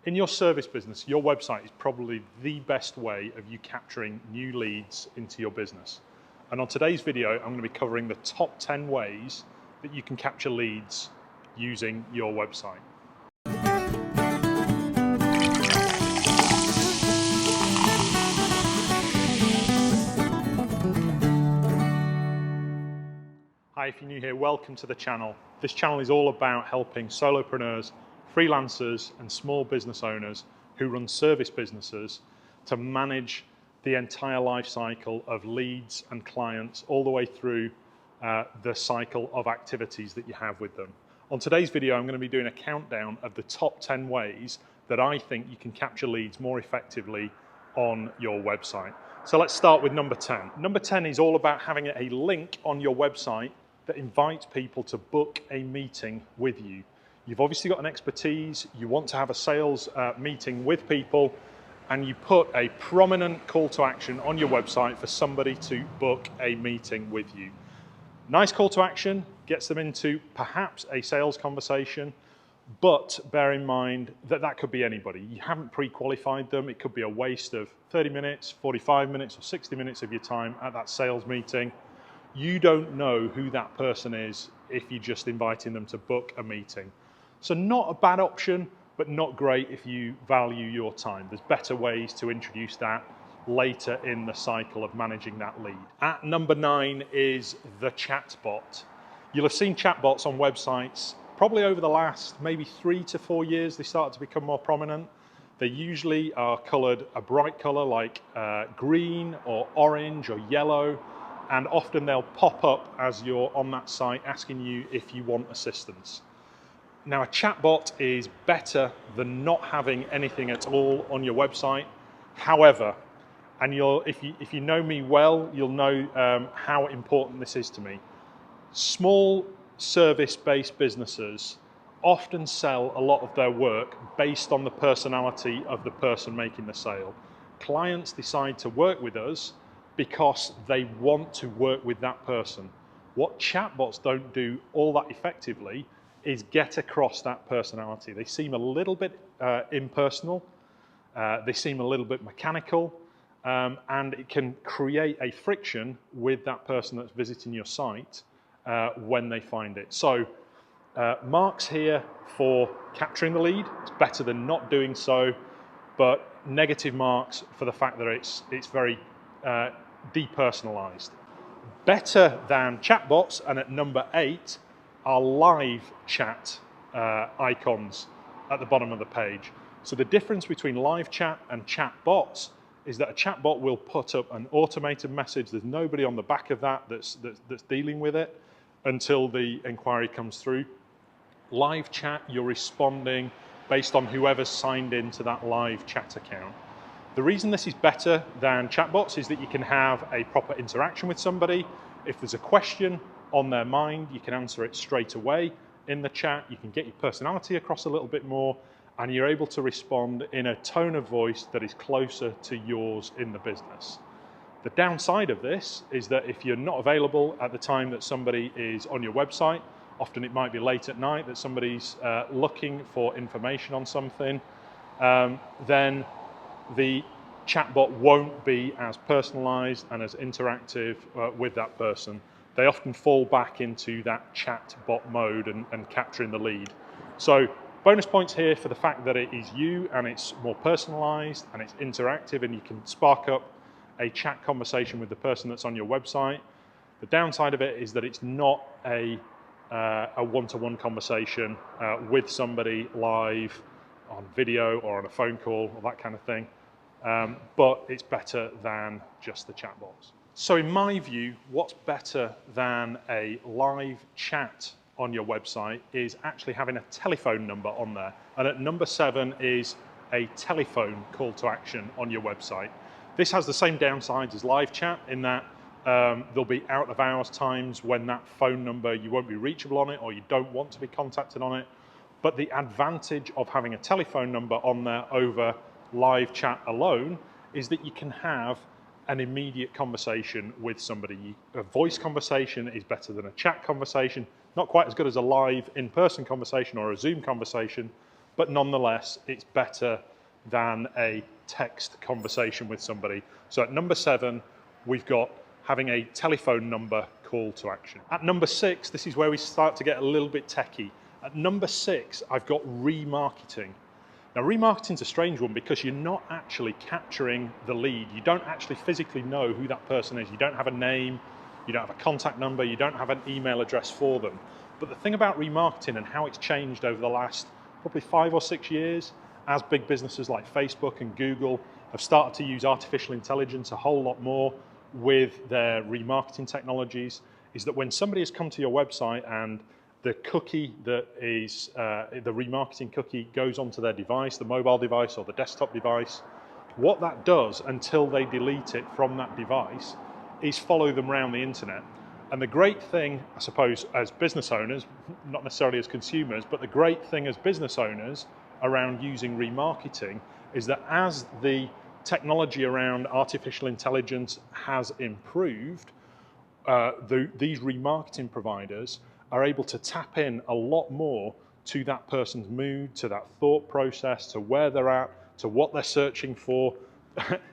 In your service business, your website is probably the best way of you capturing new leads into your business. And on today's video, I'm going to be covering the top 10 ways that you can capture leads using your website. Hi, if you're new here, welcome to the channel. This channel is all about helping solopreneurs, freelancers and small business owners who run service businesses to manage the entire life cycle of leads and clients all the way through the cycle of activities that you have with them. On today's video, I'm going to be doing a countdown of the top 10 ways that I think you can capture leads more effectively on your website. So let's start with number 10. Number 10 is all about having a link on your website that invites people to book a meeting with you. You've obviously got an expertise, you want to have a sales meeting with people, and you put a prominent call to action on your website for somebody to book a meeting with you. Nice call to action, gets them into perhaps a sales conversation, but bear in mind that that could be anybody. You haven't pre-qualified them. It could be a waste of 30 minutes, 45 minutes, or 60 minutes of your time at that sales meeting. You don't know who that person is if you're just inviting them to book a meeting. So not a bad option, but not great if you value your time. There's better ways to introduce that later in the cycle of managing that lead. At number 9 is the chatbot. You'll have seen chatbots on websites probably over the last maybe 3 to 4 years. They started to become more prominent. They usually are colored a bright color like green or orange or yellow, and often they'll pop up as you're on that site asking you if you want assistance. Now, a chatbot is better than not having anything at all on your website. However, and if you know me well, you'll know how important this is to me. Small service-based businesses often sell a lot of their work based on the personality of the person making the sale. Clients decide to work with us because they want to work with that person. What chatbots don't do all that effectively is get across that personality. They seem a little bit impersonal, they seem a little bit mechanical, and it can create a friction with that person that's visiting your site when they find it. So marks here for capturing the lead. It's better than not doing so, but negative marks for the fact that it's very depersonalized. Better than chatbots, and at number 8 are live chat icons at the bottom of the page. So the difference between live chat and chatbots is that a chatbot will put up an automated message. There's nobody on the back of that that's dealing with it until the inquiry comes through. Live chat, you're responding based on whoever's signed into that live chat account. The reason this is better than chatbots is that you can have a proper interaction with somebody. If there's a question on their mind, you can answer it straight away in the chat. You can get your personality across a little bit more, and you're able to respond in a tone of voice that is closer to yours in the business. The downside of this is that if you're not available at the time that somebody is on your website, often it might be late at night that somebody's looking for information on something, then the chatbot won't be as personalized and as interactive with that person. They often fall back into that chatbot mode and capturing the lead. So bonus points here for the fact that it is you and it's more personalized and it's interactive and you can spark up a chat conversation with the person that's on your website. The downside of it is that it's not a one-to-one conversation with somebody live on video or on a phone call or that kind of thing, but it's better than just the chatbots. So in my view, what's better than a live chat on your website is actually having a telephone number on there. And at number 7 is a telephone call to action on your website. This has the same downsides as live chat in that there'll be out of hours times when that phone number, you won't be reachable on it or you don't want to be contacted on it. But the advantage of having a telephone number on there over live chat alone is that you can have an immediate conversation with somebody. A voice conversation is better than a chat conversation. Not quite as good as a live in-person conversation or a Zoom conversation, but nonetheless, it's better than a text conversation with somebody. So at number 7, we've got having a telephone number call to action. At number 6, this is where we start to get a little bit techie. At number 6, I've got remarketing. Now, remarketing is a strange one because you're not actually capturing the lead. You don't actually physically know who that person is. You don't have a name, you don't have a contact number, you don't have an email address for them. But the thing about remarketing and how it's changed over the last probably 5 or 6 years, as big businesses like Facebook and Google have started to use artificial intelligence a whole lot more with their remarketing technologies, is that when somebody has come to your website and the cookie that is, the remarketing cookie goes onto their device, the mobile device or the desktop device, what that does until they delete it from that device is follow them around the internet. And the great thing, I suppose, as business owners, not necessarily as consumers, but the great thing as business owners around using remarketing is that as the technology around artificial intelligence has improved, these remarketing providers are able to tap in a lot more to that person's mood, to that thought process, to where they're at, to what they're searching for.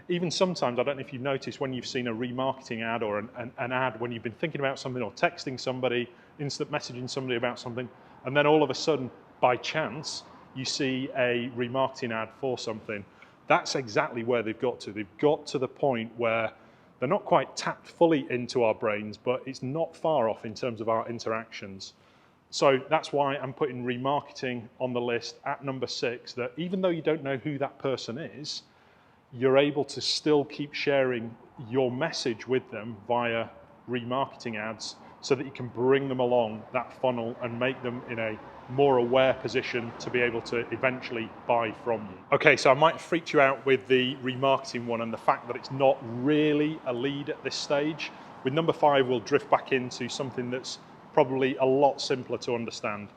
Even sometimes, I don't know if you've noticed when you've seen a remarketing ad or an ad when you've been thinking about something or texting somebody, instant messaging somebody about something, and then all of a sudden, by chance, you see a remarketing ad for something. That's exactly where they've got to. They've got to the point where they're not quite tapped fully into our brains, but it's not far off in terms of our interactions. So that's why I'm putting remarketing on the list at number 6, that even though you don't know who that person is, you're able to still keep sharing your message with them via remarketing ads so that you can bring them along that funnel and make them in a more aware position to be able to eventually buy from you. Okay, so I might have freaked you out with the remarketing one and the fact that it's not really a lead at this stage. With number 5, we'll drift back into something that's probably a lot simpler to understand.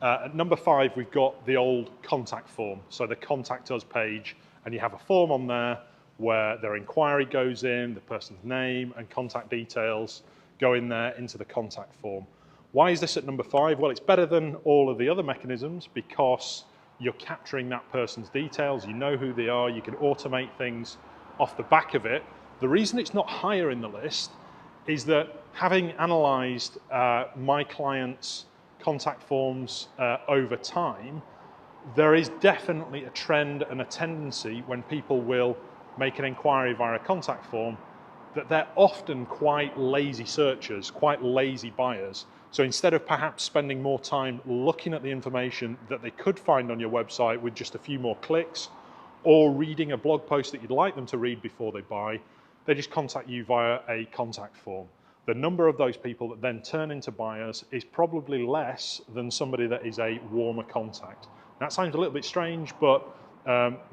At number 5, we've got the old contact form. So the contact us page, and you have a form on there where their inquiry goes in, the person's name and contact details go in there into the contact form. Why is this at number 5? Well, it's better than all of the other mechanisms because you're capturing that person's details, you know who they are, you can automate things off the back of it. The reason it's not higher in the list is that having analysed my clients' contact forms over time, there is definitely a trend and a tendency when people will make an inquiry via a contact form that they're often quite lazy searchers, quite lazy buyers. So instead of perhaps spending more time looking at the information that they could find on your website with just a few more clicks, or reading a blog post that you'd like them to read before they buy, they just contact you via a contact form. The number of those people that then turn into buyers is probably less than somebody that is a warmer contact. That sounds a little bit strange, but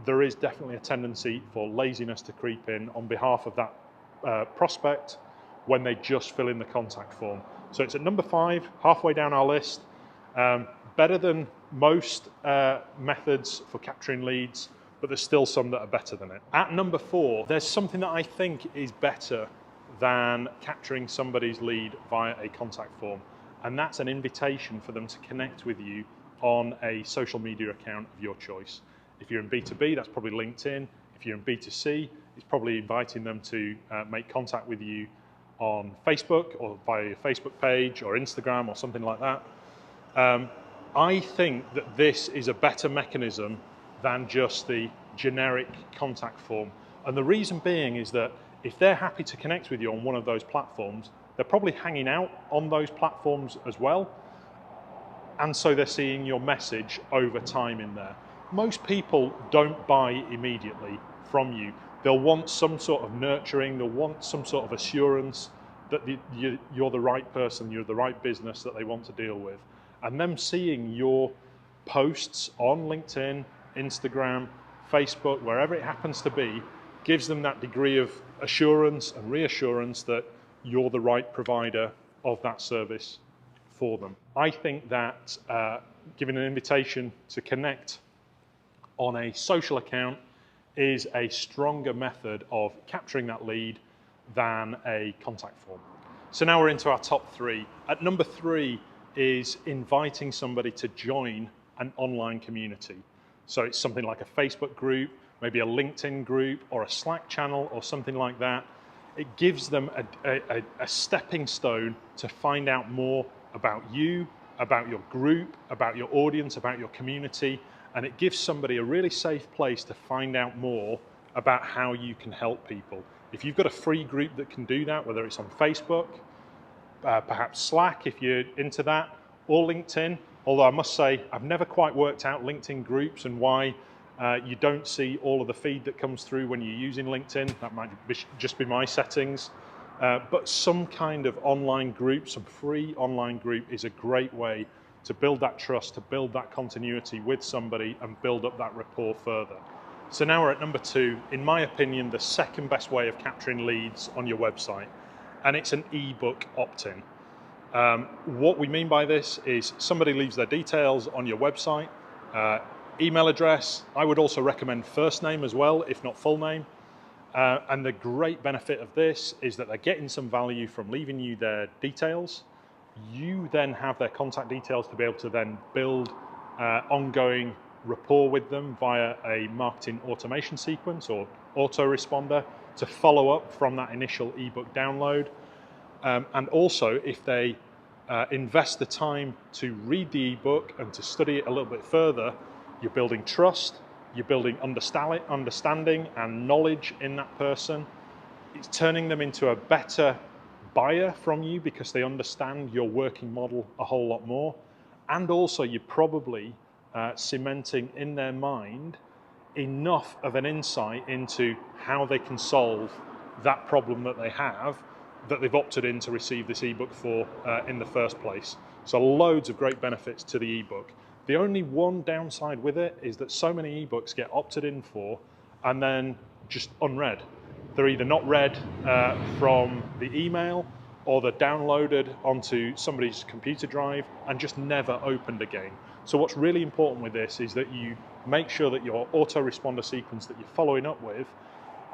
there is definitely a tendency for laziness to creep in on behalf of that prospect when they just fill in the contact form. So it's at number 5, halfway down our list. Better than most methods for capturing leads, but there's still some that are better than it. At number 4, there's something that I think is better than capturing somebody's lead via a contact form, and that's an invitation for them to connect with you on a social media account of your choice. If you're in B2B, that's probably LinkedIn. If you're in B2C, it's probably inviting them to make contact with you on Facebook or via your Facebook page or Instagram or something like that. I think that this is a better mechanism than just the generic contact form. And the reason being is that if they're happy to connect with you on one of those platforms, they're probably hanging out on those platforms as well. And so they're seeing your message over time in there. Most people don't buy immediately from you. They'll want some sort of nurturing, they'll want some sort of assurance that you're the right person, you're the right business that they want to deal with. And them seeing your posts on LinkedIn, Instagram, Facebook, wherever it happens to be, gives them that degree of assurance and reassurance that you're the right provider of that service for them. I think that giving an invitation to connect on a social account is a stronger method of capturing that lead than a contact form. So now we're into our top 3. At number 3 is inviting somebody to join an online community. So it's something like a Facebook group, maybe a LinkedIn group, or a Slack channel, or something like that. It gives them a stepping stone to find out more about you, about your group, about your audience, about your community, and it gives somebody a really safe place to find out more about how you can help people. If you've got a free group that can do that, whether it's on Facebook, perhaps Slack if you're into that, or LinkedIn, although I must say I've never quite worked out LinkedIn groups and why you don't see all of the feed that comes through when you're using LinkedIn. That might just be my settings. But some kind of online group, some free online group, is a great way to build that trust, to build that continuity with somebody and build up that rapport further. So now we're at number 2, in my opinion, the second best way of capturing leads on your website, and it's an ebook opt-in. What we mean by this is somebody leaves their details on your website, email address. I would also recommend first name as well, if not full name. And the great benefit of this is that they're getting some value from leaving you their details. You then have their contact details to be able to then build ongoing rapport with them via a marketing automation sequence or autoresponder to follow up from that initial ebook download. And also, if they invest the time to read the ebook and to study it a little bit further, you're building trust, you're building understanding and knowledge in that person. It's turning them into a better buyer from you because they understand your working model a whole lot more. And also, you're probably cementing in their mind enough of an insight into how they can solve that problem that they have that they've opted in to receive this ebook for in the first place. So loads of great benefits to the ebook. The only one downside with it is that so many ebooks get opted in for and then just unread. They're either not read from the email, or they're downloaded onto somebody's computer drive and just never opened again. So what's really important with this is that you make sure that your autoresponder sequence that you're following up with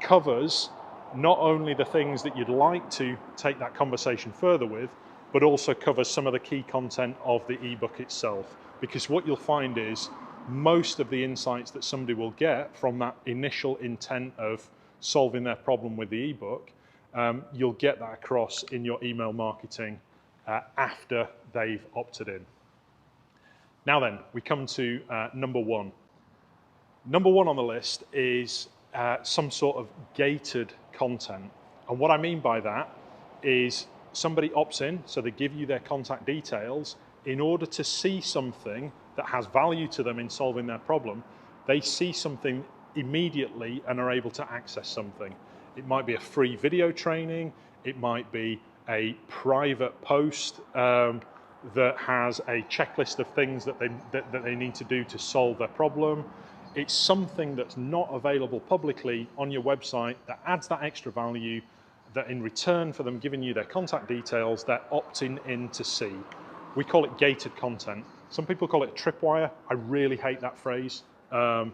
covers not only the things that you'd like to take that conversation further with, but also covers some of the key content of the ebook itself. Because what you'll find is most of the insights that somebody will get from that initial intent of solving their problem with the ebook, you'll get that across in your email marketing after they've opted in. Now then, we come to number 1. Number 1 on the list is some sort of gated content. And what I mean by that is somebody opts in, so they give you their contact details. In order to see something that has value to them in solving their problem, they see something immediately and are able to access something. It might be a free video training, it might be a private post that has a checklist of things that they need to do to solve their problem. It's something that's not available publicly on your website that adds that extra value, that in return for them giving you their contact details, they're opting in to see. We call it gated content. Some people call it tripwire. I really hate that phrase. I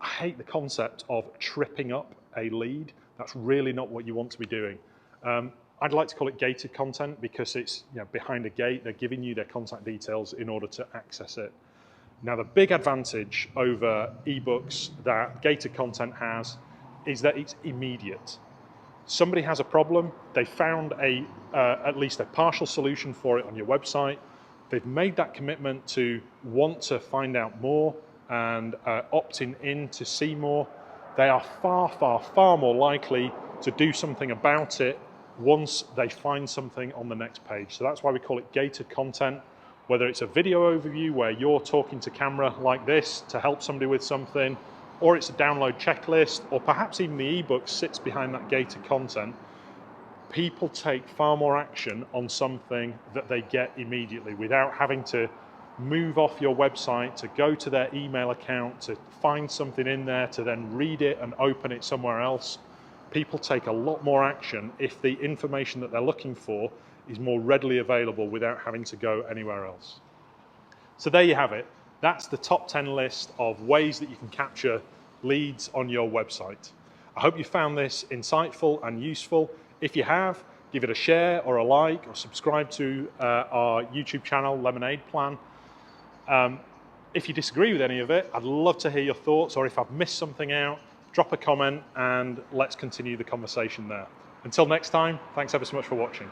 hate the concept of tripping up a lead. That's really not what you want to be doing. I'd like to call it gated content because it's behind a gate. They're giving you their contact details in order to access it. Now, the big advantage over ebooks that gated content has is that it's immediate. Somebody has a problem, they found at least a partial solution for it on your website, they've made that commitment to want to find out more and opting in to see more. They are far, far, far more likely to do something about it once they find something on the next page. So that's why we call it gated content. Whether it's a video overview where you're talking to camera like this to help somebody with something, or it's a download checklist, or perhaps even the ebook sits behind that gated content, people take far more action on something that they get immediately without having to move off your website to go to their email account to find something in there to then read it and open it somewhere else. People take a lot more action if the information that they're looking for is more readily available without having to go anywhere else. So there you have it. That's the top 10 list of ways that you can capture leads on your website. I hope you found this insightful and useful. If you have, give it a share or a like, or subscribe to our YouTube channel, Lemonade Plan. If you disagree with any of it, I'd love to hear your thoughts, or if I've missed something out, drop a comment and let's continue the conversation there. Until next time, thanks ever so much for watching.